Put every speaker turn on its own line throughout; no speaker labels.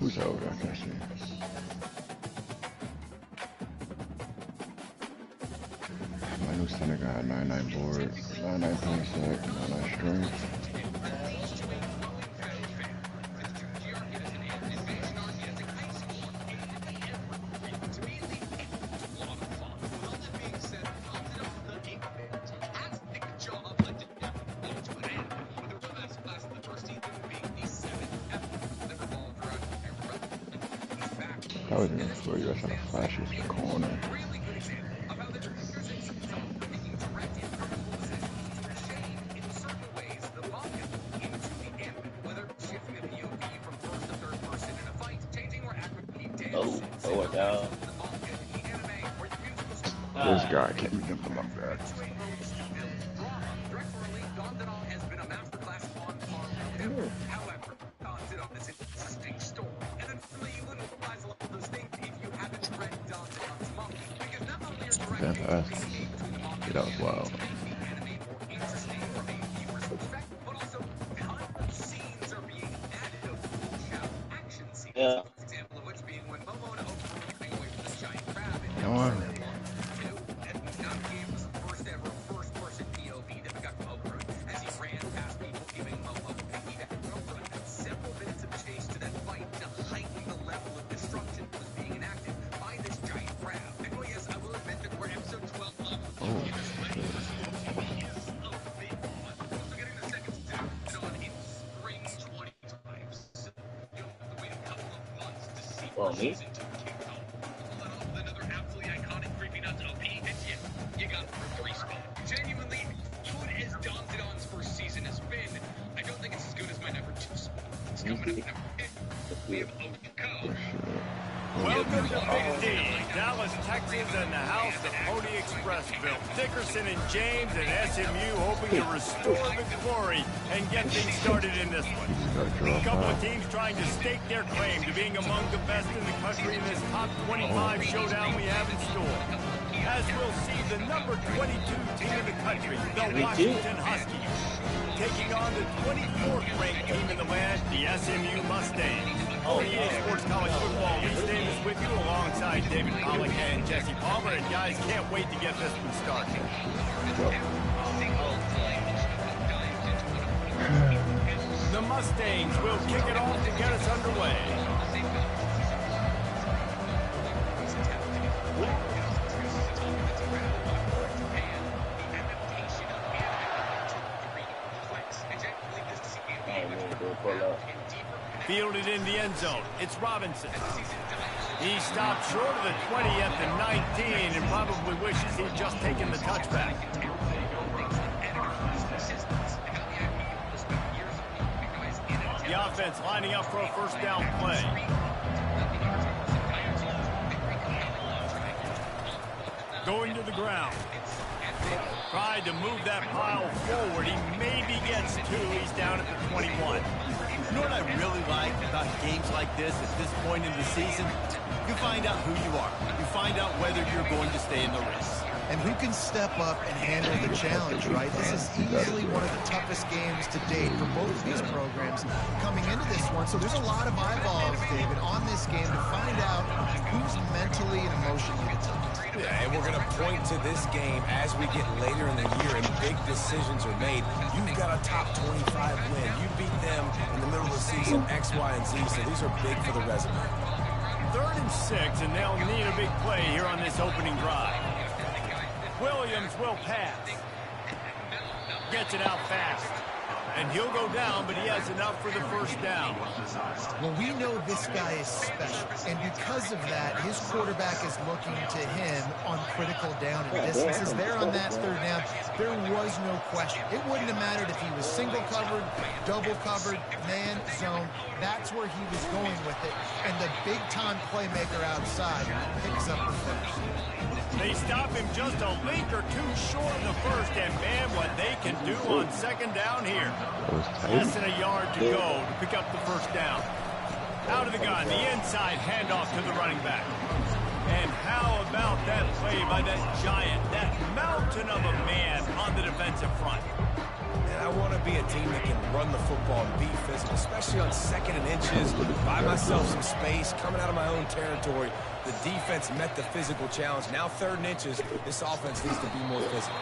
Who's over? I can see. My new center got 99 board, 99 point set, 99 strength. That was even for you. That's not a flash. It's the corner.
Oh, down.
This guy can't be jumping like that. Fantastic. Yeah, that was wild.
Yeah.
Come on.
Well, me?
Welcome to Big D, Dallas, Texas, and the house the Pony Express built. Dickerson and James and SMU hoping to restore the glory and get things started in this one. A couple of teams trying to stake their claim to being among the best in the country in this top 25 showdown we have in store. As we'll see, the number 22 team in the country, the Washington Huskies, taking on the 24th ranked team in the land, the SMU Mustangs. EA Sports College Football, Lee Davis with you alongside David Pollock and Jesse Palmer. And guys, can't wait to get this one started. The Mustangs will kick it off to get us underway. Fielded in the end zone. It's Robinson. He stopped short of the 20 at the 19 and probably wishes he'd just taken the touchback. The offense lining up for a first down play. Going to the ground. Tried to move that pile forward. He maybe gets two. He's down at the 21.
You know what I really like about games like this at this point in the season? You find out who you are. You find out whether you're going to stay in the race.
And who can step up and handle the challenge, right? This is easily one of the toughest games to date for both of these programs coming into this one. So there's a lot of eyeballs, David, on this game to find out who's mentally and emotionally the toughest.
Yeah, and we're going to point to this game as we get later in the year and big decisions are made. You've got a top 25 win. You beat them in the middle of the season, X, Y, and Z, so these are big for the resume.
3rd and 6, and they'll need a big play here on this opening drive. Williams will pass. Gets it out fast. And he'll go down, but he has enough for the first down.
Well, we know this guy is special, and because of that, his quarterback is looking to him on critical down and distances. There on that 3rd down, there was no question. It wouldn't have mattered if he was single covered, double covered, man, zone. That's where he was going with it, and the big-time playmaker outside picks up the first.
They stop him just a link or two short of the first, and man, what they can do on 2nd down here. Less than a yard to go to pick up the first down. Out of the gun, the inside handoff to the running back. And how about that play by that giant, that mountain of a man on the defensive front?
And I want to be a team that can run the football and be physical, especially on 2nd and inches. By my myself some space, coming out of my own territory. The defense met the physical challenge. Now 3rd and inches, this offense needs to be more physical.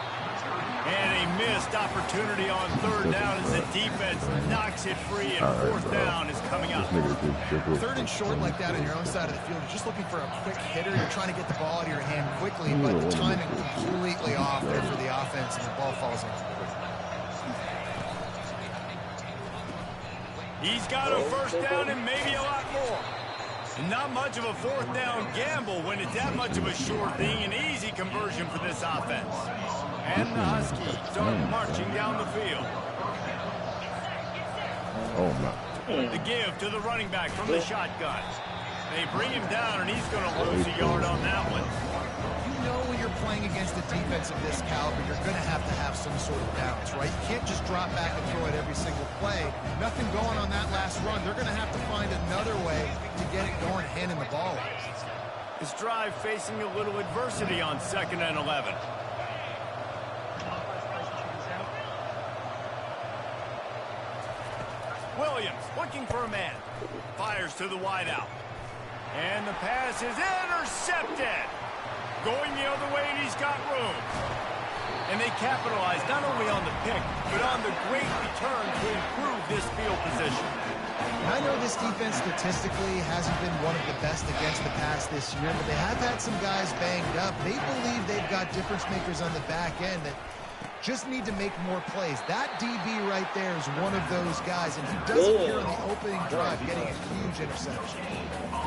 And a missed opportunity on 3rd down as the defense knocks it free, and 4th down is coming up.
3rd and short like that on your own side of the field. You're just looking for a quick hitter. You're trying to get the ball out of your hand quickly, but the timing completely off there for the offense, and the ball falls in.
He's got a 1st down and maybe a lot more. Not much of a 4th down gamble when it's that much of a sure thing. An easy conversion for this offense. And the Huskies start marching down the field.
Oh, my.
The give to the running back from the shotgun. They bring him down, and he's going to lose a yard on that one.
You know when you're playing against a defense of this caliber, you're going to have some sort of balance, right? You can't just drop back and throw it every single play. Nothing going on that last run. They're going to have to find another way to get it going, handing the ball off.
This drive facing a little adversity on 2nd and 11. Williams looking for a man. Fires to the wideout. And the pass is intercepted. Going the other way, and he's got room. And they capitalize not only on the pick, but on the great return to improve this field position.
I know this defense statistically hasn't been one of the best against the pass this year, but they have had some guys banged up. They believe they've got difference makers on the back end that just need to make more plays. That DB right there is one of those guys, and he does it here on the opening drive, getting a huge interception.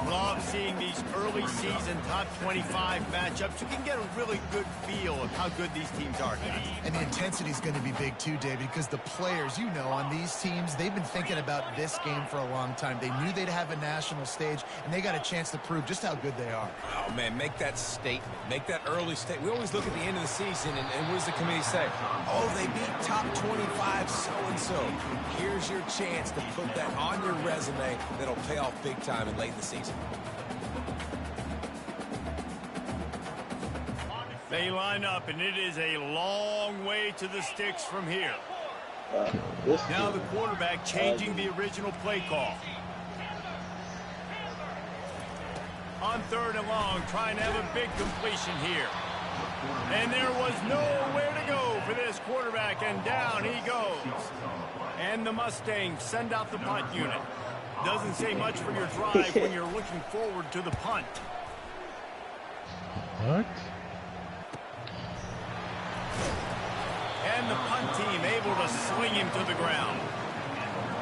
Love seeing these early season top 25 matchups. You can get a really good feel of how good these teams are, guys.
And the intensity is going to be big too, David, because the players, you know, on these teams, they've been thinking about this game for a long time. They knew they'd have a national stage, and they got a chance to prove just how good they are.
Oh, man, make that statement. Make that early statement. We always look at the end of the season, and what does the committee say? Oh, they beat top 25 so-and-so. Here's your chance to put that on your resume that'll pay off big time and late in the season.
They line up, and it is a long way to the sticks from here. Now the quarterback changing the original play call. On 3rd and long, trying to have a big completion here. And there was nowhere to go for this quarterback, and down he goes. And the Mustangs send out the punt unit. Doesn't say much for your drive when you're looking forward to the punt.
What?
And the punt team able to sling him to the ground.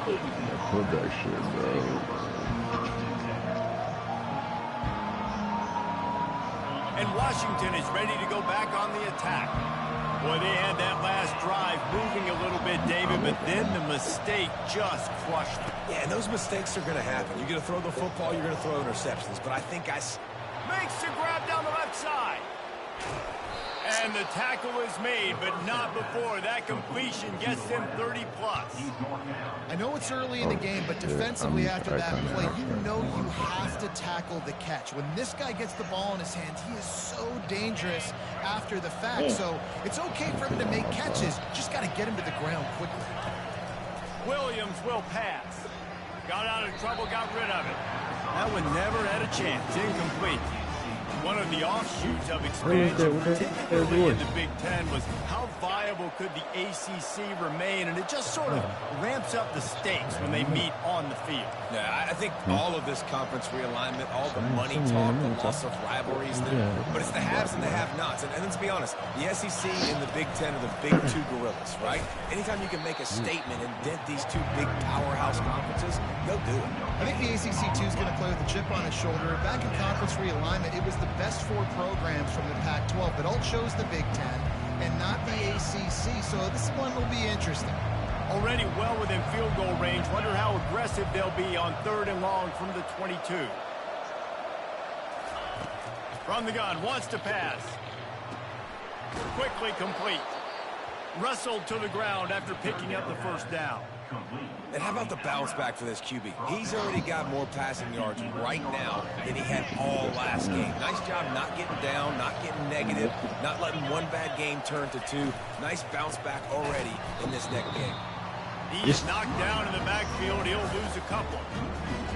Put that shit, bro.
And Washington is ready to go back on the attack. Boy, they had that last drive moving a little bit, David, but then the mistake just crushed them.
Yeah, and those mistakes are going to happen. You're going to throw the football, you're going to throw interceptions. But I think
Makes the grab down the left side. And the tackle is made, but not before that completion gets them 30+.
I know it's early in the game, but defensively after that play, you know you have to tackle the catch. When this guy gets the ball in his hands, he is so dangerous after the fact. So it's okay for him to make catches. Just got to get him to the ground quickly.
Williams will pass. Got out of trouble, got rid of it. That one never had a chance. Incomplete. One of the offshoots of expansion, particularly in the Big Ten, was how viable could the ACC remain, and it just sort of ramps up the stakes when they meet on the field.
Yeah, I think all of this conference realignment, all the money talk, the loss of rivalries, but it's the haves and the have-nots. And let's be honest, the SEC and the Big Ten are the big two gorillas, right? Anytime you can make a statement and dent these two big powerhouse conferences, they'll do it.
I think the ACC, too, is going to play with a chip on his shoulder. Back in conference realignment, it was the best 4 programs from the Pac-12, but all chose the Big Ten and not the ACC, so this one will be interesting.
Already well within field goal range. Wonder how aggressive they'll be on 3rd and long from the 22. From the gun, wants to pass. Quickly complete. Wrestled to the ground after picking up the 1st down.
And how about the bounce back for this QB? He's already got more passing yards right now than he had all last game. Nice job not getting down, not getting negative, not letting one bad game turn to 2. Nice bounce back already in this next game.
He's knocked down in the backfield. He'll lose a couple.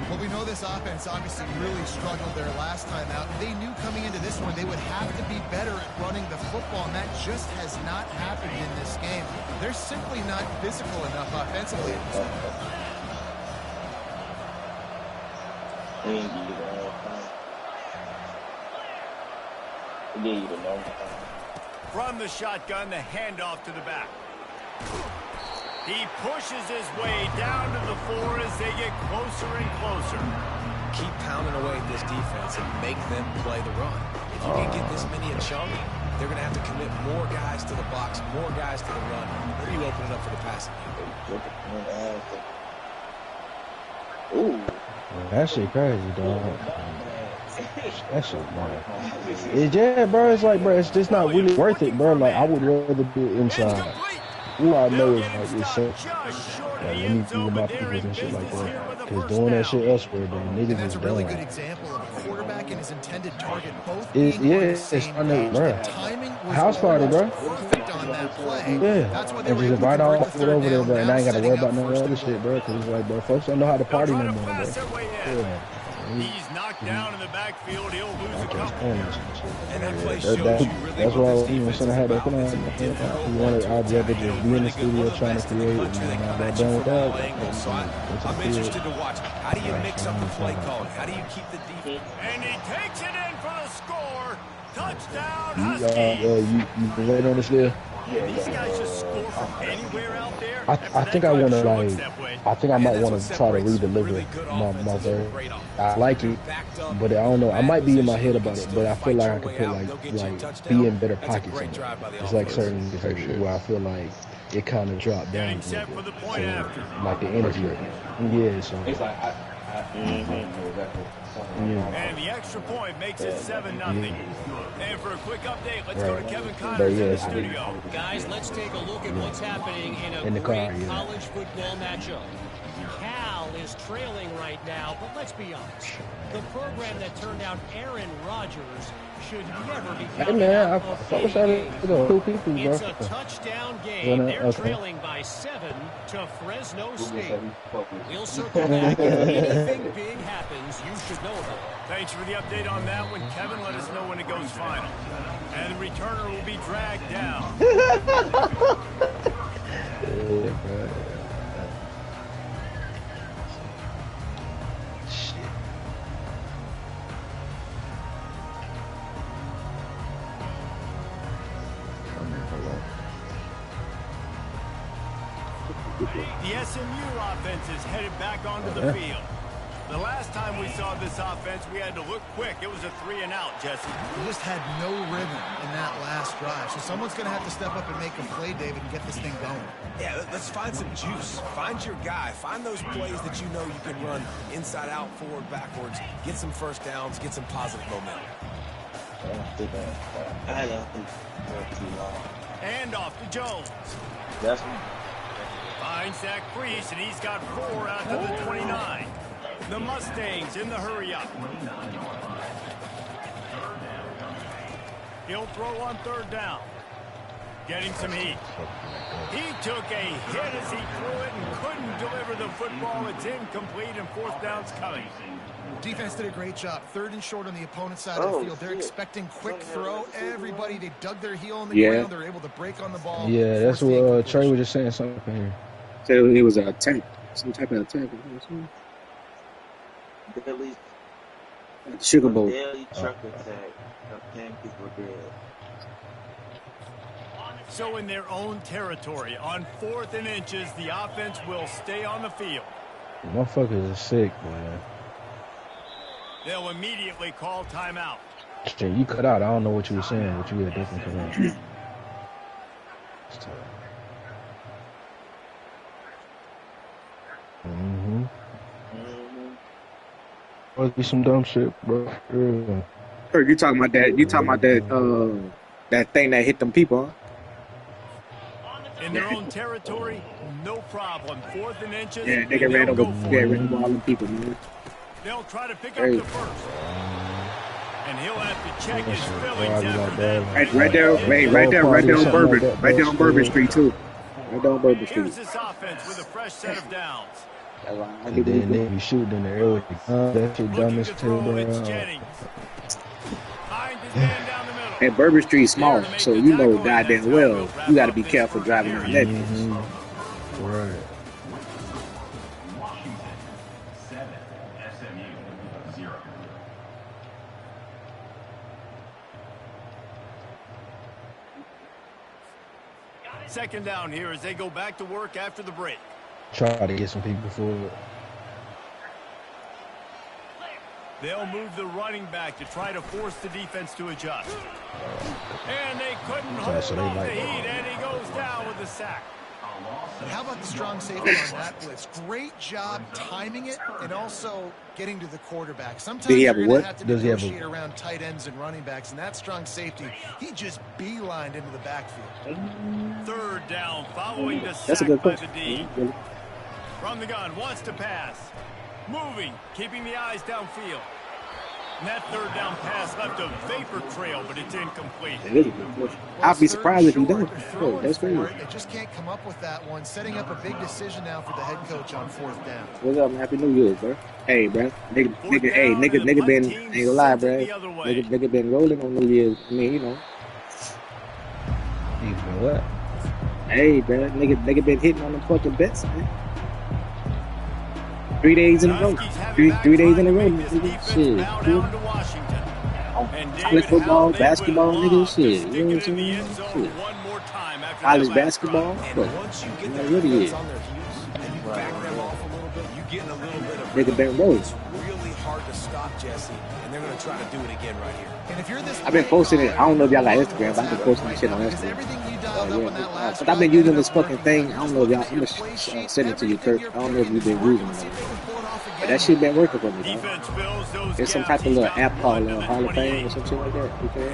Well, we know this offense obviously really struggled their last time out. They knew coming into this one they would have to be better at running the football, and that just has not happened in this game. They're simply not physical enough offensively.
From the shotgun, the handoff to the back. He pushes his way down to the 4 as they get closer and closer.
Keep pounding away at this defense and make them play the run. If you can get this many a chunk, they're going to have to commit more guys to the box, more guys to the run. Then you open it up for the passing game.
Ooh.
That shit crazy, dog. That shit, bro. It's just, bro, it's like, bro, it's just not really worth it, bro. Like, I would rather do it inside. All I know is, like, it's so, like, let me do my people and shit like that. Because doing that shit elsewhere, bro, niggas
That's
is
a really
done.
good example of a quarterback and his intended target both
It's,
being
yeah,
on the
it's
same
on the,
page.
bro.
The timing was
House party, bro.
perfect on that play.
Yeah.
That's why they
And
were
just
able to
invite all
convert the
over
third
there,
down,
bro, and I ain't got to
setting
worry
up
about none of
first
that other
and
shit,
goal.
bro. Because it's like, bro, folks don't know how to party no more, bro. Yeah.
He's knocked down in the backfield. He'll lose a couple.
And that play shows you really
That's
what
why
this
even
defense
when I
is
had that
about.
put on,
It's a difficult
you wanted, I'd
approach.
rather
They
just
get
be in the
really good,
studio
one of the
trying to
best in the
create,
country. They
and
come
I'm
at
not
you
done with
from all
that.
angles. So I'm interested to watch. How do you mix up the play calling? How do you keep the defense?
And he takes it in for the score. Touchdown,
You
Huskies.
later on this deal?
These guys just score from anywhere out there.
I think I want to, like, I think I might want to try to redeliver my verse. I like it, but I don't know. I might be in my head about it, but I feel like I could put, like be in better pockets in it. It's like certain where I feel like it kind of dropped down a little
Set for the
bit.
point
So,
after.
like the energy. Yeah, so.
It's like I
And the extra point makes it 7-0. And for a quick update, let's go to Kevin
But
Connors in
yeah,
the studio.
Guys, let's take a look at what's happening in a
In the
great
car, yeah.
college football matchup. Cal is trailing right now, but let's be honest. The program that turned out Aaron Rodgers should never be
Hey
counted
man,
out
I
of
wish I
any
had
game.
two people, bro.
It's a touchdown game. They're
Okay.
trailing by 7 to Fresno State. We'll circle back. If anything big happens, you should know about it.
Thanks for the update on that one, Kevin. Let us know when it goes final. And the returner will be dragged down.
Yeah, bro. Shit.
The SMU offense is headed back onto the field. The last time we saw this offense, we had to look quick. It was a 3-and-out, Jesse.
They just had no rhythm in that last drive. So someone's going to have to step up and make a play, David, and get this thing going.
Yeah, let's find some juice. Find your guy. Find those plays that you know you can run inside out, forward, backwards. Get some first downs. Get some positive momentum.
I know. Too long.
And off to Jones.
That's
Finds Zach Priest, and he's got 4 out to the 29. The Mustangs in the hurry-up. He'll throw on 3rd down. Getting some heat. He took a hit as he threw it and couldn't deliver the football. It's incomplete, and 4th down's coming.
Defense did a great job. 3rd and short on the opponent's side of the field. They're expecting quick throw. Everybody, they dug their heel on the ground. They're able to break on the ball.
Yeah, that's what Trey was just saying something here.
So it was an attack, some type of attack.
Daily,
Sugar Bowl.
daily truck attack. Of 10 people dead.
So in their own territory, on 4th and inches, the offense will stay on the field.
Motherfuckers are sick, man.
They'll immediately call timeout.
Shit, you cut out. I don't know what you were saying, but you had definitely cut out. Mm-hmm. Must be some dumb shit, bro. Yeah.
You talking about that? You talking about that? That thing that hit them people? Huh?
In their own territory, no problem. 4th and inches.
Yeah, they get ran
they'll
over.
go for
Yeah,
it.
ran over all them people, man.
They'll try to pick
Hey.
up the first. And he'll have to check his
Shit,
feelings
boy, I be
after
like
that.
that.
Right there, right there on Bourbon, right there on Bourbon Street too. Right down Bourbon
Here's
Street.
this offense with a fresh set of downs.
That's why I
And
get these.
then they be shooting in the air with the gun. That shit dumb
Looking
as
to
hell,
throw, it's
bro.
Jennings. Finds his man down the middle.
And Bourbon Street is
There
small,
to make
so
the
you know
tackle, and that's
goddamn
how
well
we'll wrap
you got to
up
be
this
careful
first
driving down
period.
that bitch.
Right.
Second down here as they go back to work after the break.
Try to get some people forward.
They'll move the running back to try to force the defense to adjust. And they couldn't hold off the heat, and he goes down with the sack.
How about the strong safety on that blitz? Great job timing it and also getting to the quarterback. Sometimes you're going to have to negotiate around tight ends and running backs, and that strong safety, he just beelined into the backfield.
Third down following the sack by the D. From the gun, wants to pass. Moving, keeping the eyes downfield. And that third down pass left a vapor trail, but it's incomplete.
I'll be surprised if he doesn't. That's crazy.
They just can't come up with that one. Setting up a big decision now for the head coach on fourth down.
What's up, man? Happy New Year, bro. Hey, bro. Nigga been, ain't gonna lie, bro. Nigga been rolling on New Year's. I mean, you know.
You know what?
Hey, bro. Nigga been hitting on them fucking bets, man. 3 days in a row. Three days in a row. Shit. College football, basketball, nigga, shit. You know what I'm saying? Shit. College basketball, but it really is. Nigga been rolling.
Really hard to stop, Jesse, and they're going to try to do it again right here.
And if you're this
I've been posting it. I don't know if y'all like Instagram, but I've been posting this shit on Instagram. But I've been using this fucking thing. I don't know if y'all. I'm gonna send it to you, Kurt. I don't know if you've been using it. But that shit been working for me, bro. There's some type of little app called Hall of Fame or some shit like that. Okay?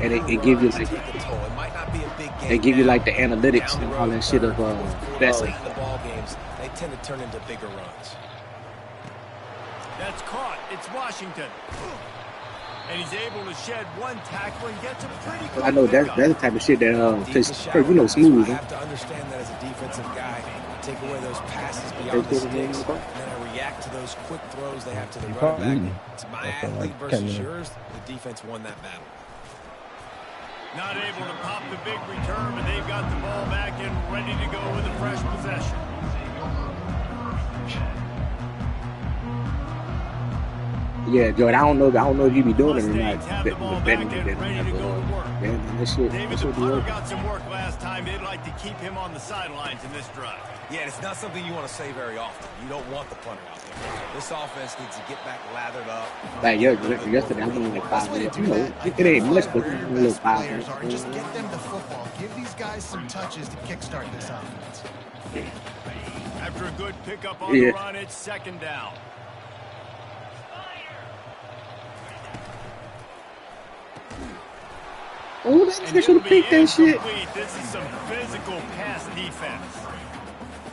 And it give you like the analytics and all that shit of best.
The ball games, they tend to turn into bigger runs.
That's caught. It's Washington. And he's able to shed one tackle and gets a pretty good
I know that's the type of shit that Kurt, you know, smooth.
I have to understand that as a defensive guy, take away those passes beyond the sticks, and then I react to those quick throws they have to the running back. It's my athlete versus yours. The defense won that battle.
Not able to pop the big return, but they've got the ball back and ready to go with a fresh possession.
Yeah, Joe, I don't know if you be doing it or not. Betting that shit.
David, the punter got some work last time. They'd like to keep him on the sidelines in this drive.
Yeah, it's not something you want to say very often. You don't want the punter out there. This offense needs to get back lathered up.
Like yesterday, I'm doing like 5 minutes. You know, it ain't much, but a little 5 minutes.
Just get them the football. Give these guys some touches to kickstart this offense.
After a good pickup on the run, it's second down.
Oh, that nigga should have picked that shit.
This is some physical pass defense.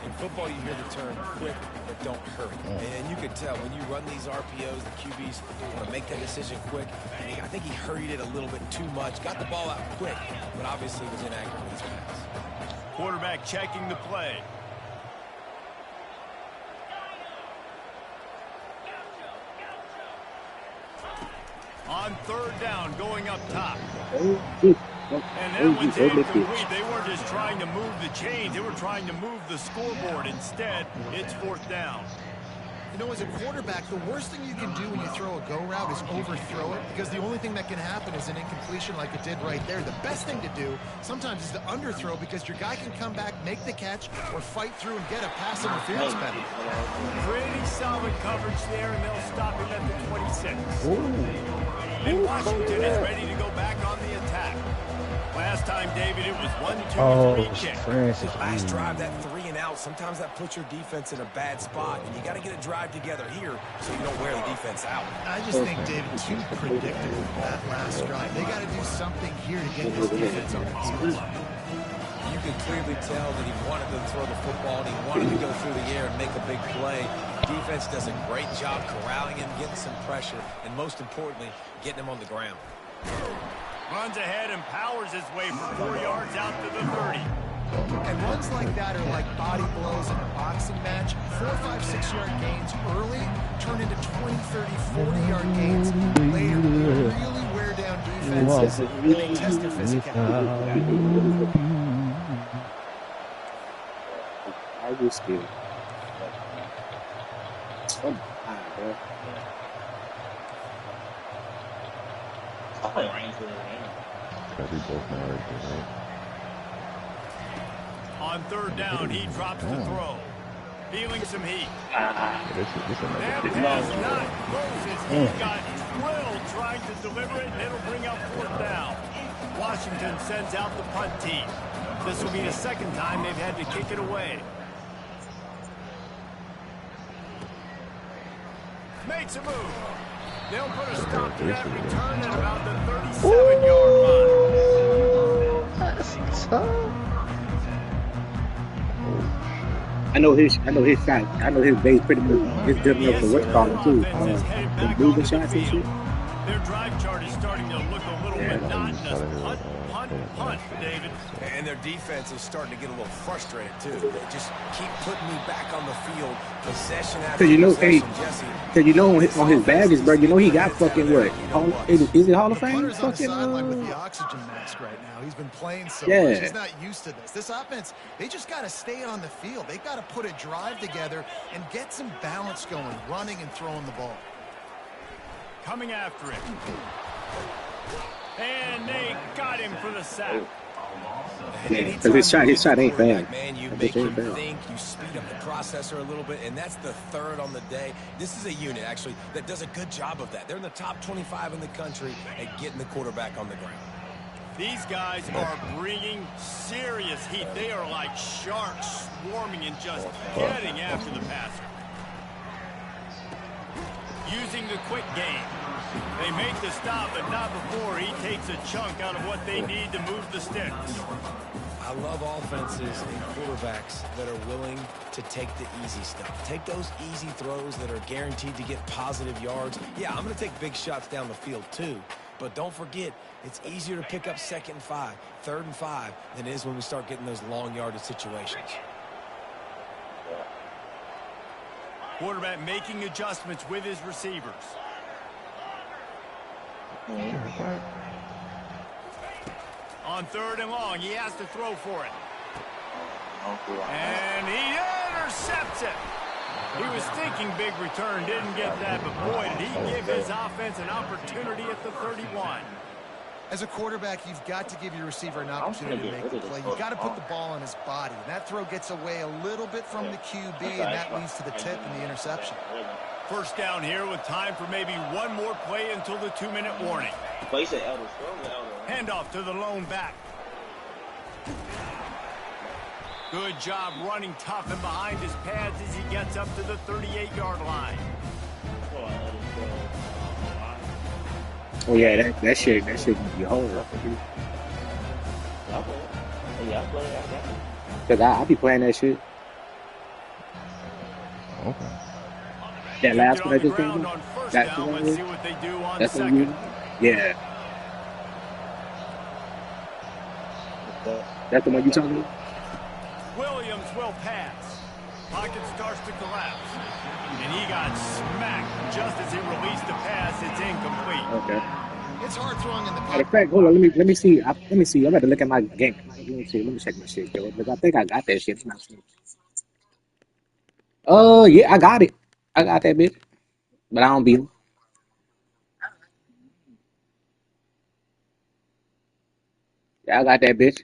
In football, you hear the term quick, but don't hurry. And you can tell when you run these RPOs, the QBs want to make that decision quick. I think he hurried it a little bit too much. Got the ball out quick, but obviously was inaccurate with his pass.
Quarterback checking the play. On third down, going up top. And that one's incomplete. They weren't just trying to move the chains. They were trying to move the scoreboard. Instead, it's fourth down.
You know, as a quarterback, the worst thing you can do when you throw a go route is overthrow it, because the only thing that can happen is an incompletion like it did right there. The best thing to do sometimes is to underthrow, because your guy can come back, make the catch, or fight through and get a pass interference penalty.
Pretty solid coverage there, and they'll stop him at the 26. And Washington is ready to go back on the attack. Last time, David, it was 1-2-3 kick.
Last drive, that 3 and out, sometimes that puts your defense in a bad spot, and you got to get a drive together here so you don't wear the defense out.
I just think, David, too predictable that last drive. They got to do something here to get this defense on its feet.
You can clearly tell that he wanted to throw the football, and he wanted to go through the air and make a big play. Defense does a great job corralling him, getting some pressure, and most importantly, getting him on the ground.
Runs ahead and powers his way for 4 yards out to the 30.
And runs like that are like body blows in a boxing match. 4, 5, 6-yard gains early turn into 20, 30, 40-yard gains later. Really wear down defenses and they test their physicality.
I just feel. Oh my God, bro.
Gotta be both now right there, right?
On third down, he drops the throw. Feeling some heat.
This
That pass not Moses. He got drilled trying to deliver it, and it'll bring up fourth down. Washington sends out the punt team. This will be the second time they've had to kick it away. Makes a move. They'll put a stop to that return at about the 37-yard line.
That's tough.
I know his shot. I know his base pretty much is good enough for what's calling too. The moving shots and shit.
Their drive chart is starting to look a little monotonous. Punt, David.
And their defense is starting to get a little frustrated too. They just keep putting me back on the field, possession after possession.
Cause you know on his badges, bro. You know he got fucking what? Is it Hall of Fame?
Fucking with the oxygen mask right now. He's been playing so much. He's not used to this. This offense, they just got to stay on the field. They got to put a drive together and get some balance going, running and throwing the ball.
Coming after it. And they got him for the sack.
Yeah, because his shot ain't bad.
Man, you make him think, you speed up the processor a little bit, and that's the third on the day. This is a unit, actually, that does a good job of that. They're in the top 25 in the country at getting the quarterback on the ground.
These guys are bringing serious heat. They are like sharks swarming and just getting after the passer. Using the quick game. They make the stop, but not before he takes a chunk out of what they need to move the sticks.
I love offenses and quarterbacks that are willing to take the easy stuff. Take those easy throws that are guaranteed to get positive yards. Yeah, I'm going to take big shots down the field too. But don't forget, it's easier to pick up 2nd and 5, 3rd and 5 than it is when we start getting those long yardage situations.
Quarterback making adjustments with his receivers. On 3rd and long, he has to throw for it. And he intercepts it. He was thinking big return, didn't get that, but boy, did he give his offense an opportunity at the 31.
As a quarterback, you've got to give your receiver an opportunity to make the play. You've got to put the ball on his body. And that throw gets away a little bit from the QB, and that leads to the tip and the interception.
First down here with time for maybe one more play until the 2-minute warning. Handoff to the lone back. Good job running tough and behind his pads as he gets up to the 38-yard line.
Oh yeah, that shit can be horrible. Cause I be playing that shit.
Okay.
That last one I just came in. That's the one. That's the one. Yeah. That's the one you talking about?
Williams will pass. Pocket starts to collapse. And he got smacked just as he released the pass. It's incomplete.
Okay.
It's hard throwing in the
Matter of fact, hold on. Let me see. I'm about to look at my game. Let me see. Let me check my shit, yo. Because I think I got that shit. Oh yeah, I got it. I got that bitch. But I don't beat him. Yeah, I got that bitch.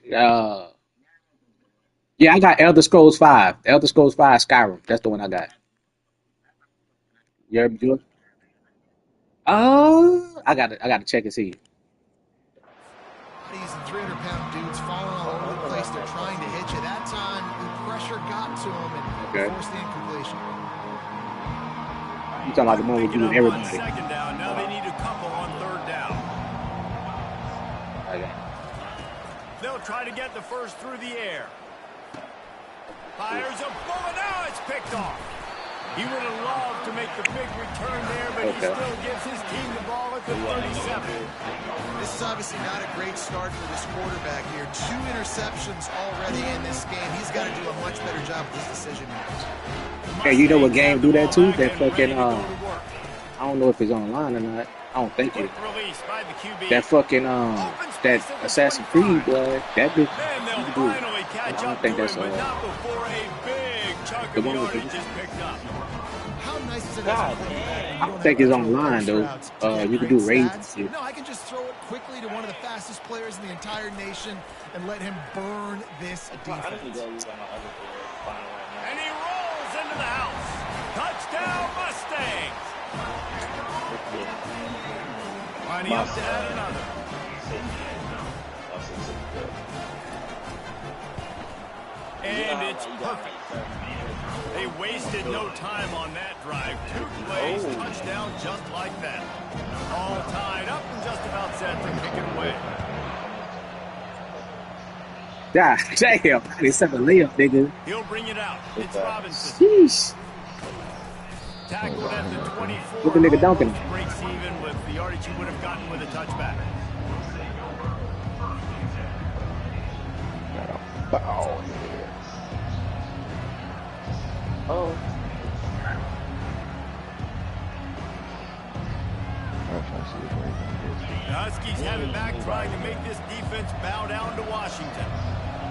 Yeah, I got Elder Scrolls 5. Elder Scrolls 5 Skyrim. That's the one I got. You ever do it? I got to check and see.
These 300-pound dudes falling all over the place. They're trying to hit you. That time, the pressure got to him and forced the incompletion.
You talking about the one with you and everybody?
Second down. Now they need a couple on 3rd down.
Okay.
They'll try to get the first through the air. Fires a bullet. Now it's picked off. He would have loved to make the big return there, but he still gives his team the ball at the 37.
This is obviously not a great start for this quarterback here. 2 interceptions already in this game. He's got to do a much better job with this decision making.
Hey, you know what game do that too? That fucking I don't know if it's online or not. I don't think it. That fucking that Assassin's Creed boy. That bitch.
And they'll finally catch up to him, but not before a big chunk of yardage is picked up.
How nice is it?
I don't think it's online though. You can do raids and shit.
No, I can just throw it quickly to one of the fastest players in the entire nation and let him burn this defense.
And he rolls into the house. Touchdown, Mustangs. Lining up to add another. And it's perfect. They wasted no time on that drive. 2 plays, touchdown just like that. All tied up and just about set to kick it away.
God damn, it's a layup, nigga.
He'll bring it out. It's Robinson.
Sheesh.
Tackled at the 24.
Look at the nigga dunking.
Breaks even with the yardage he would have gotten with a touchback.
Bow.
Oh.
The Huskies have it back trying to make this defense bow down to Washington.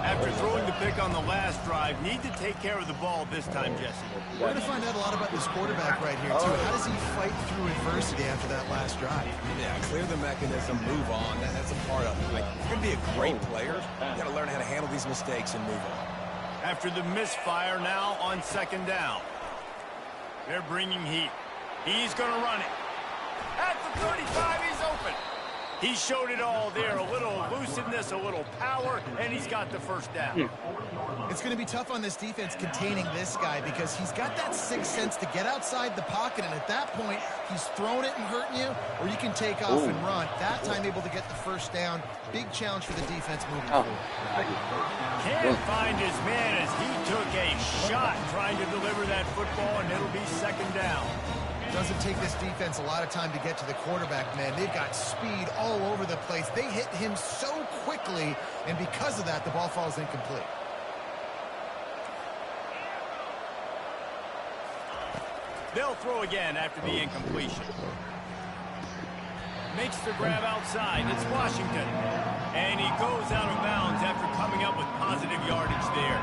After throwing the pick on the last drive, need to take care of the ball this time, Jesse.
We're going to find out a lot about this quarterback right here, too. How does he fight through adversity after that last drive?
Yeah, clear the mechanism, move on. That's a part of it. Like, you're going to be a great player. You got to learn how to handle these mistakes and move on.
After the misfire, now on 2nd down. They're bringing heat. He's going to run it. At the 35, he's open. He showed it all there. A little elusiveness, a little power, and he's got the first down.
It's going to be tough on this defense containing this guy because he's got that sixth sense to get outside the pocket, and at that point, he's throwing it and hurting you, or you can take off and run. That time able to get the first down. Big challenge for the defense moving forward.
Can't find his man as he took a shot trying to deliver that football, and it'll be 2nd down.
Doesn't take this defense a lot of time to get to the quarterback, man. They've got speed all over the place. They hit him so quickly, and because of that, the ball falls incomplete.
They'll throw again after the incompletion. Makes the grab outside. It's Washington. And he goes out of bounds after coming up with positive yardage there.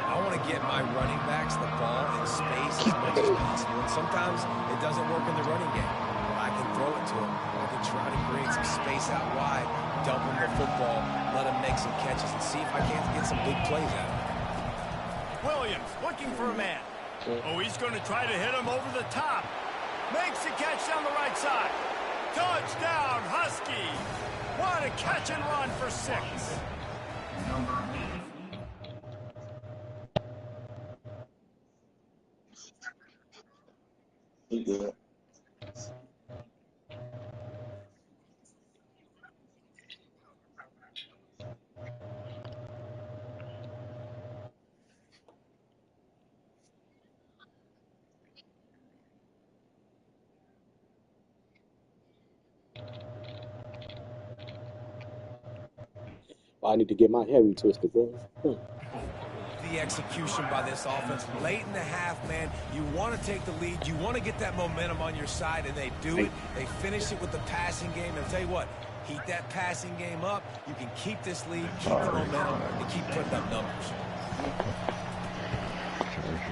I want to get my running backs the ball in space as much as possible. And sometimes it doesn't work in the running game. But I can throw it to him. I can try to create some space out wide, dump him the football, let him make some catches, and see if I can't get some big plays out of him.
Williams looking for a man. Oh, he's going to try to hit him over the top. Makes a catch down the right side. Touchdown, Husky. What a catch and run for 6.
He good.
I need to get my heavy twisted, bro.
The execution by this offense late in the half, man. You want to take the lead. You want to get that momentum on your side, and they do it. They finish it with the passing game. And I'll tell you what, heat that passing game up. You can keep this lead, keep the momentum, and keep putting up numbers.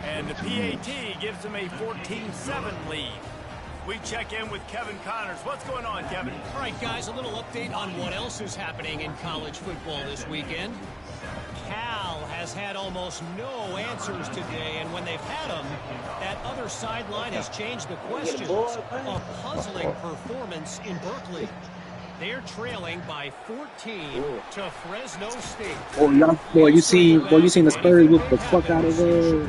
And the PAT gives them a 14-7 lead. We check in with Kevin Connors. What's going on, Kevin?
All right, guys, a little update on what else is happening in college football this weekend. Cal has had almost no answers today, and when they've had them, that other sideline has changed the questions. A puzzling performance in Berkeley. They're trailing by 14 to Fresno State.
Oh, y'all, boy, you seen the Spurs whip the fuck out of
And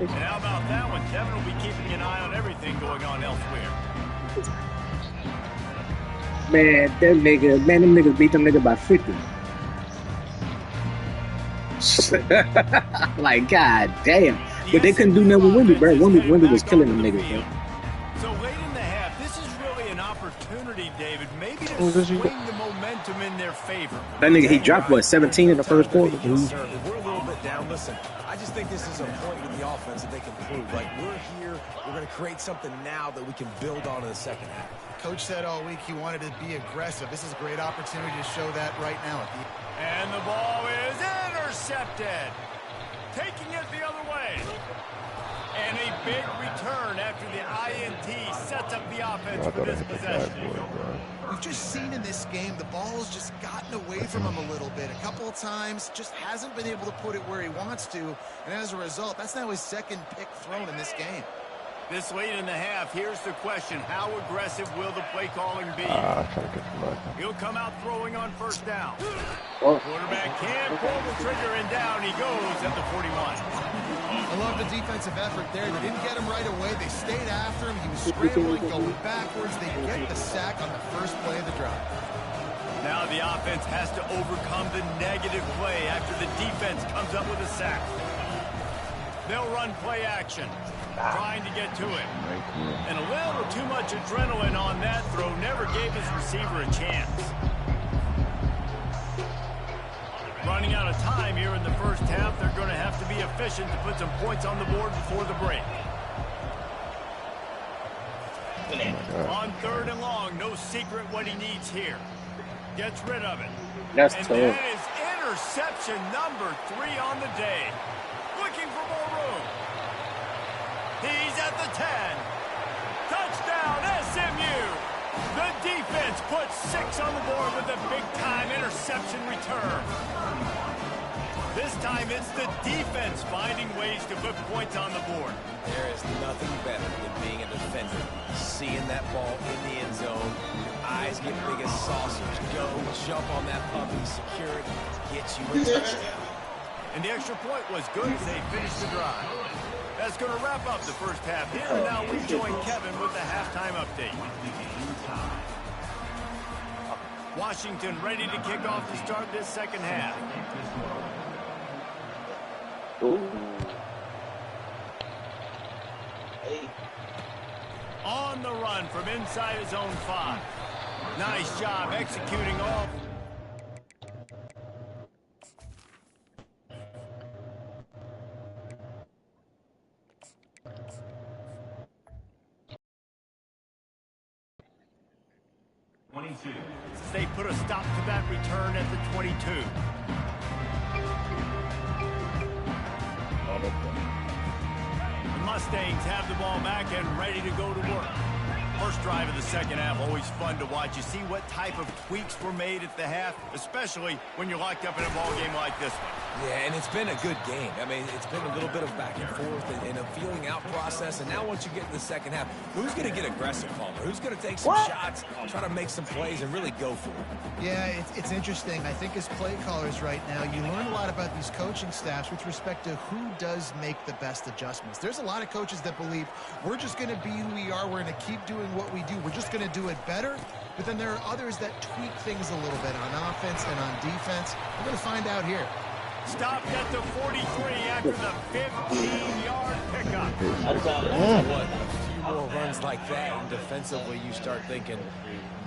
how about that one? Kevin will be keeping an eye on everything going on elsewhere.
Man, them niggas beat them niggas by 50. Like, god damn. But they couldn't do nothing with Wendy, bro. Wendy was killing them niggas, bro.
So late in the half, this is really an opportunity opportunity, David, maybe to swing the momentum in their favor.
That nigga, he dropped, what, 17 in the first quarter?
We're a little bit down. Listen, I just think this is a point with the offense that they can prove. Like, we're here, we're going to create something now that we can build on in the second half.
Coach said all week he wanted to be aggressive. This is a great opportunity to show that right now.
And the ball is intercepted. Taking it the other way. And a big return after the INT sets up the offense for this possession.
We've just seen in this game the ball's just gotten away from him a little bit. A couple of times, just hasn't been able to put it where he wants to. And as a result, that's now his second pick thrown in this game.
This late in the half, here's the question. How aggressive will the play calling be? He'll come out throwing on first down. Quarterback can pull the trigger, and down he goes at the 41.
I love the defensive effort there. They didn't get him right away. They stayed after him. He was scrambling, going backwards. They get the sack on the first play of the drive.
Now the offense has to overcome the negative play after the defense comes up with a sack. They'll run play action, trying to get to it. And a little too much adrenaline on that throw never gave his receiver a chance. Running out of time here in the first half, they're going to have to be efficient to put some points on the board before the break. On 3rd and long, no secret what he needs here. Gets rid of it.
That's
and
tough.
that is interception number 3 on the day. Looking for more room. He's at the 10. Touchdown, SMU. The defense puts 6 on the board with a big-time interception return. This time it's the defense finding ways to put points on the board.
There is nothing better than being a defender. Seeing that ball in the end zone, your eyes get big as saucers. Go, jump on that puppy, secure it, get you a touchdown.
And the extra point was good as they finished the drive. That's going to wrap up the first half here. And now we join Kevin with the halftime update. Washington ready to kick off to start this second half. On the run from inside his own 5. Nice job executing all. They put a stop to that return at the 22. The Mustangs have the ball back and ready to go to work. First drive of the second half, always fun to watch. You see what type of tweaks were made at the half, especially when you're locked up in a ball game like this one.
Yeah, and it's been a good game. I mean, it's been a little bit of back and forth and a feeling out process. And now once you get in the second half, who's going to get aggressive, Palmer? Who's going to take some shots, try to make some plays, and really go for it?
Yeah, it's interesting. I think as play callers right now, you learn a lot about these coaching staffs with respect to who does make the best adjustments. There's a lot of coaches that believe we're just going to be who we are. We're going to keep doing what we do. We're just going to do it better. But then there are others that tweak things a little bit on offense and on defense. We're going to find out here.
Stopped at the 43 after the 15-yard pickup.
What? A few more runs like that, and defensively you start thinking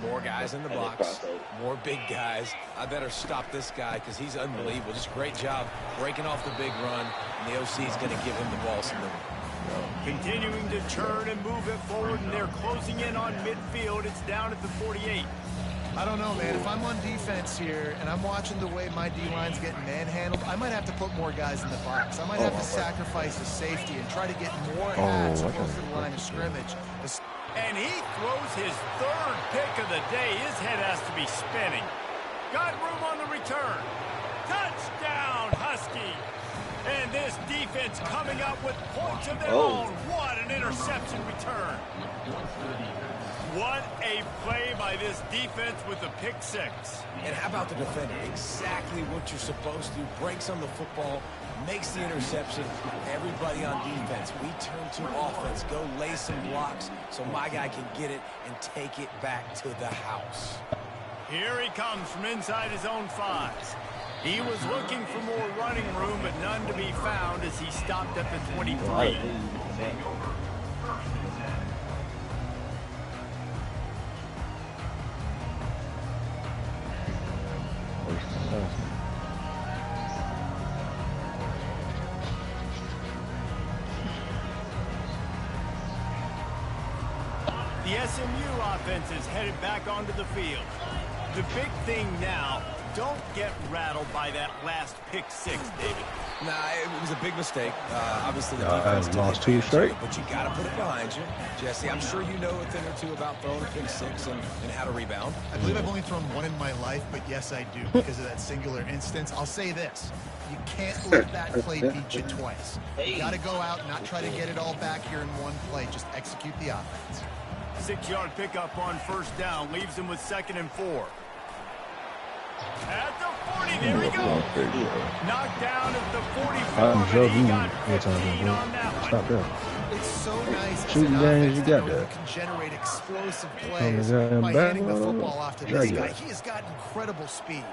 more guys in the box, more big guys. I better stop this guy because he's unbelievable. Just a great job breaking off the big run, and the OC is going to give him the ball some room.
Continuing to churn and move it forward, and they're closing in on midfield. It's down at the 48.
I don't know, man. If I'm on defense here and I'm watching the way my D-line's getting manhandled, I might have to put more guys in the box. I might have to sacrifice the safety and try to get more hats close to the line of scrimmage.
And he throws his 3rd pick of the day. His head has to be spinning. Got room on the return. Touchdown, Husky. And this defense coming up with points of their own. What an interception return. What a play by this defense with the pick 6.
And how about the defender? Exactly what you're supposed to. Breaks on the football, makes the interception. Everybody on defense, we turn to offense. Go lay some blocks so my guy can get it and take it back to the house.
Here he comes from inside his own 5. He was looking for more running room, but none to be found as he stopped at the 23. The SMU offense is headed back onto the field. The big thing now, don't get rattled by that last pick six, David.
Nah, it was a big mistake. Obviously, the
I
defense
lost 2 straight.
but you got to put it behind you. Jesse, I'm sure you know a thing or two about throwing a pick six and how to rebound.
I believe I've only thrown one in my life, but yes, I do because of that singular instance. I'll say this. You can't let that play beat you twice. You got to go out and not try to get it all back here in one play. Just execute the offense.
6-yard pickup on first down leaves him with 2nd and 4. At the 40, there we go. Knocked down at the 44, and he got 15 on that one.
Stop there.
It's so nice as
Shooting
an
games,
offense
you
to
got
know
that.
you can generate explosive plays
yeah,
by
back
handing the
on.
football off to this
Yeah,
guy.
yeah.
He has got incredible speed.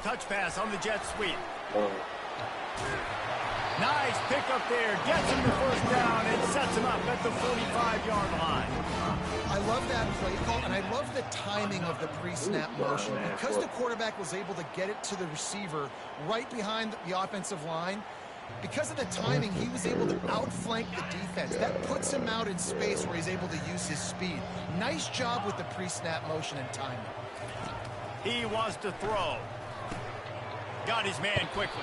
Touch pass on the jet sweep. Nice pickup there. Gets him the first down and sets him up at the 45-yard line.
I love that play call, and I love the timing of the pre-snap motion. Because the quarterback was able to get it to the receiver right behind the offensive line, because of the timing, he was able to outflank the defense. That puts him out in space where he's able to use his speed. Nice job with the pre-snap motion and timing.
He wants to throw. Got his man quickly.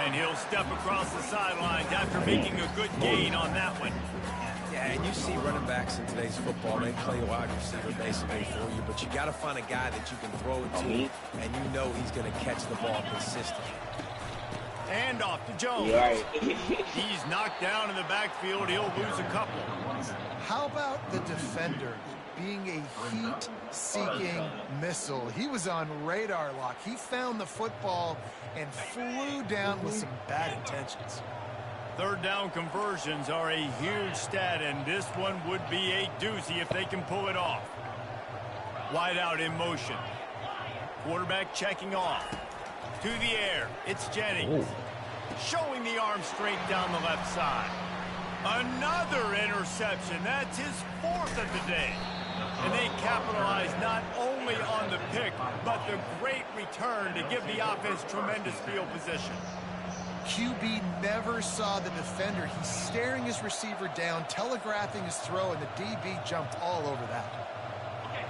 And he'll step across the sidelines after making a good gain on that one.
Yeah, and you see running backs in today's football, they play a wide receiver basically for you, but you got to find a guy that you can throw it to, and you know he's going to catch the ball consistently.
And off to Jones. He's knocked down in the backfield. He'll lose a couple.
How about the defender being a heat-seeking missile? He was on radar lock. He found the football and flew down with some bad intentions.
3rd down conversions are a huge stat, and this one would be a doozy if they can pull it off. Wide out in motion. Quarterback checking off. To the air. It's Jennings. Showing the arm strength down the left side. Another interception. That's his 4th of the day. And they capitalize not only on the pick, but the great return to give the offense tremendous field position.
QB never saw the defender. He's staring his receiver down, telegraphing his throw, and the DB jumped all over that.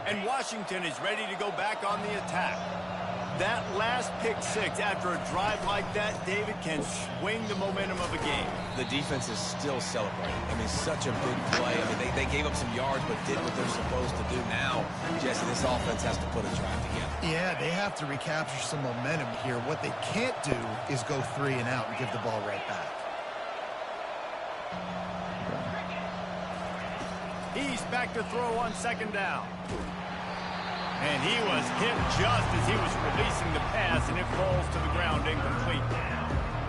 And Washington is ready to go back on the attack. That last pick six after a drive like that, David, can swing the momentum of a game.
The defense is still celebrating. I mean, such a big play. I mean, they gave up some yards but did what they're supposed to do. Now, Jesse, this offense has to put a drive together.
Yeah, they have to recapture some momentum here. What they can't do is go 3 and out and give the ball right back.
He's back to throw on 2nd down. And he was hit just as he was releasing the pass, and it falls to the ground incomplete.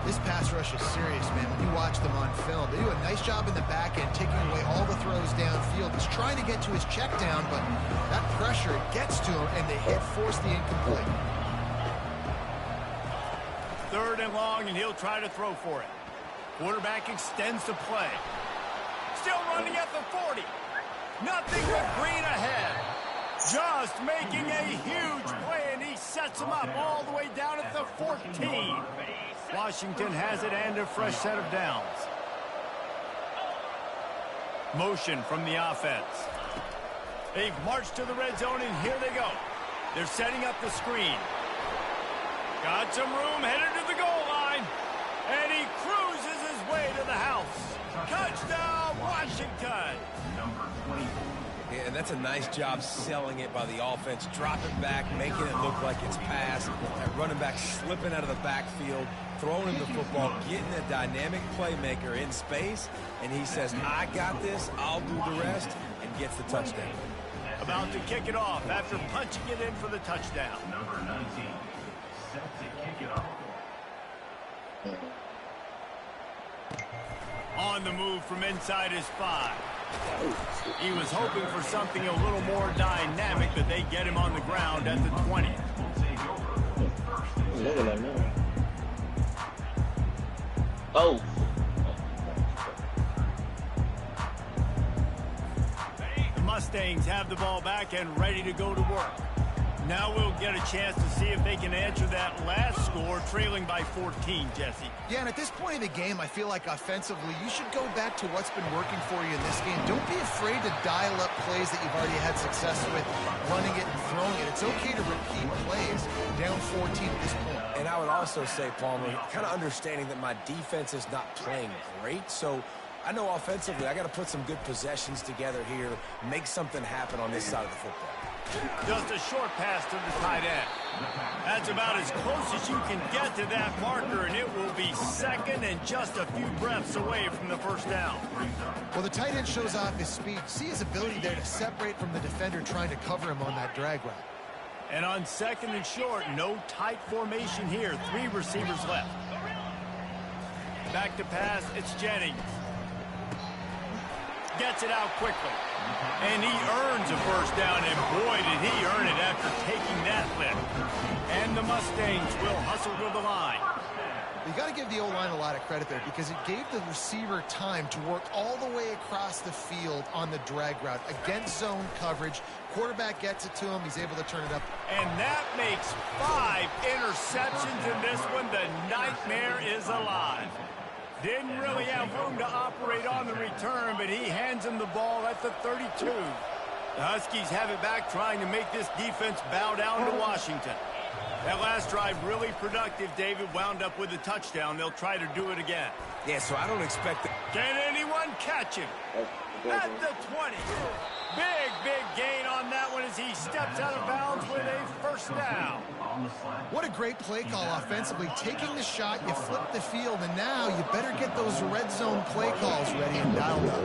This pass rush is serious, man. When you watch them on film, they do a nice job in the back end, taking away all the throws downfield. He's trying to get to his check down, but that pressure gets to him, and the hit forced the incomplete.
3rd and long, and he'll try to throw for it. Quarterback extends the play. Still running at the 40. Nothing but green ahead. Just making a huge play, and he sets him up all the way down at the 14. Washington has it and a fresh set of downs. Motion from the offense. They've marched to the red zone, and here they go. They're setting up the screen. Got some room, headed to the goal line. And he cruises his way to the house. Touchdown, Washington.
Yeah, and that's a nice job selling it by the offense, dropping back, making it look like it's pass. That running back slipping out of the backfield, throwing him the football, getting a dynamic playmaker in space, and he says, I got this, I'll do the rest, and gets the touchdown.
About to kick it off after punching it in for the touchdown.
Number 19, set to kick it off.
On the move from inside his 5. He was hoping for something a little more dynamic, but they get him on the ground at the 20.
Oh.
The Mustangs have the ball back and ready to go to work. Now we'll get a chance to see if they can answer that last score, trailing by 14, Jesse.
Yeah, and at this point in the game, I feel like offensively, you should go back to what's been working for you in this game. Don't be afraid to dial up plays that you've already had success with, running it and throwing it. It's okay to repeat plays down 14 at this point.
And I would also say, Palmer, kind of understanding that my defense is not playing great, so I know offensively I got to put some good possessions together here, make something happen on this side of the football.
Just a short pass to the tight end. That's about as close as you can get to that marker, and it will be second and just a few breaths away from the first down.
Well, the tight end shows off his speed. See his ability there to separate from the defender trying to cover him on that drag route.
And on second and short, no tight formation here. 3 receivers left. Back to pass, it's Jennings. Gets it out quickly. And he earns a first down, and boy, did he earn it after taking that lift. And the Mustangs will hustle to the line.
You got to give the O-line a lot of credit there because it gave the receiver time to work all the way across the field on the drag route against zone coverage. Quarterback gets it to him. He's able to turn it up.
And that makes 5 interceptions in this one. The nightmare is alive. Didn't really have room to operate on the return, but he hands him the ball at the 32. The Huskies have it back, trying to make this defense bow down to Washington. That last drive really productive. David wound up with a touchdown. They'll try to do it again.
Yeah, so I don't expect it.
Can anyone catch him? At the 20. Big gain on that one as he steps out of bounds with a first down.
What a great play call offensively. Taking the shot, you flip the field, and now you better get those red zone play calls ready and dialed up.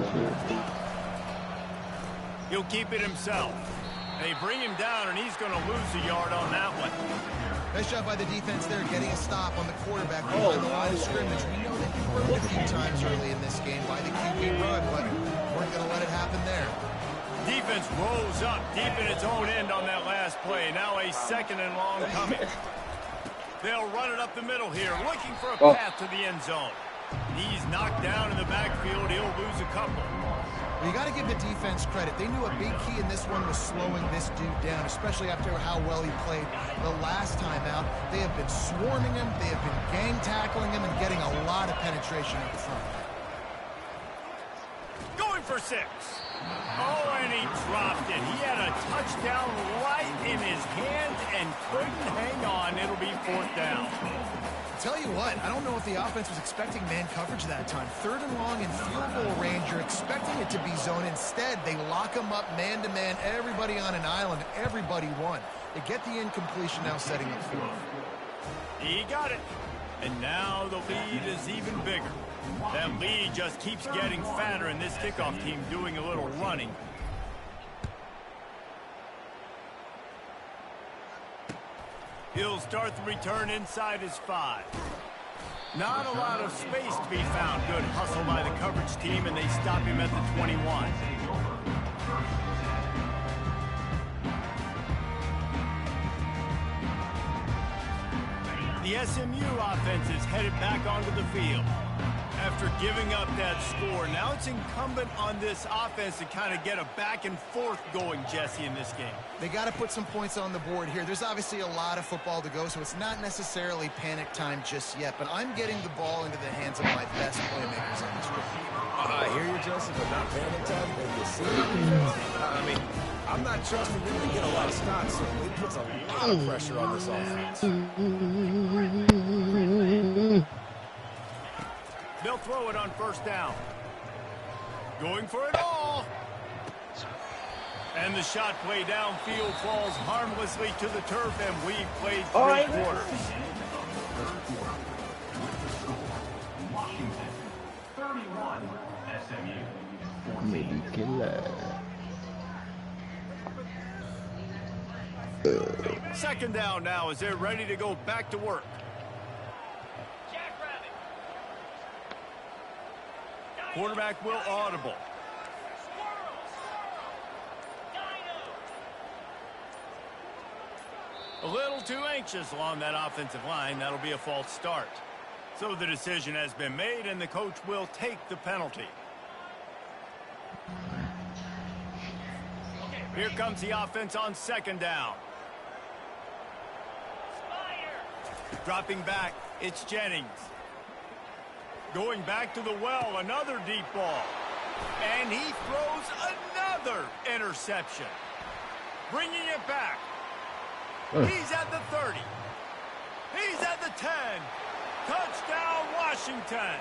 He'll keep it himself. They bring him down, and he's going to lose a yard on that one.
Nice job by the defense there, getting a stop on the quarterback behind the line of scrimmage. We know that he burned a few times early in this game by the QB run, but weren't going to let it happen there.
Defense rolls up deep in its own end on that last play. Now a second and long coming. They'll run it up the middle here, looking for a path to the end zone. He's knocked down in the backfield. He'll lose a couple.
Well, you got to give the defense credit. They knew a big key in this one was slowing this dude down, especially after how well he played the last time out. They have been swarming him. They have been gang tackling him and getting a lot of penetration up front.
Going for 6. Oh, and he dropped it. He had a touchdown right in his hands and couldn't hang on. It'll be 4th down.
Tell you what, I don't know if the offense was expecting man coverage that time. 3rd and long in field goal range, you're expecting it to be zone. Instead, they lock them up man-to-man, everybody on an island, everybody won. They get the incompletion now setting up field.
He got it. And now the lead is even bigger. That lead just keeps getting fatter, and this kickoff team doing a little running. He'll start the return inside his 5. Not a lot of space to be found. Good hustle by the coverage team, and they stop him at the 21. The SMU offense is headed back onto the field. After giving up that score, now it's incumbent on this offense to kind of get a back and forth going, Jesse, in this game.
They got to put some points on the board here. There's obviously a lot of football to go, so it's not necessarily panic time just yet, but I'm getting the ball into the hands of my best playmakers on this road.
I hear you, Jesse, but not panic time. You see, I mean, I'm not trusting them to get a lot of shots, so it puts a lot of pressure on this offense.
They'll throw it on 1st down. Going for it all. And the shot play downfield falls harmlessly to the turf, and we've played 3 quarters.
Washington, 31, SMU.
Maybe killer.
2nd down now as they're ready to go back to work. Quarterback will audible. A little too anxious along that offensive line. That'll be a false start. So the decision has been made, and the coach will take the penalty. Here comes the offense on 2nd down. Dropping back, it's Jennings. Going back to the well, another deep ball. And he throws another interception. Bringing it back. He's at the 30. He's at the 10. Touchdown, Washington.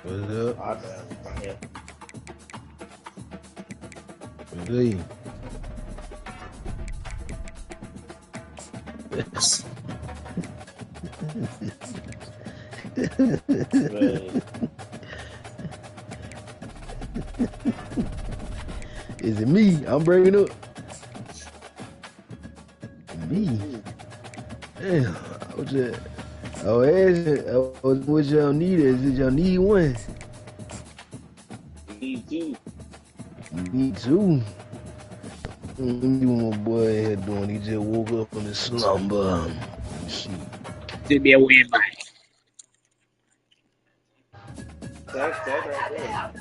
What's up? Hey. Is it me? I'm breaking up. Me? Damn. I was asking, what y'all need? Is it y'all need one?
Me too.
Me too. My boy here doing, he just woke up from his slumber. Shit.
Did be a win by.
That's right there.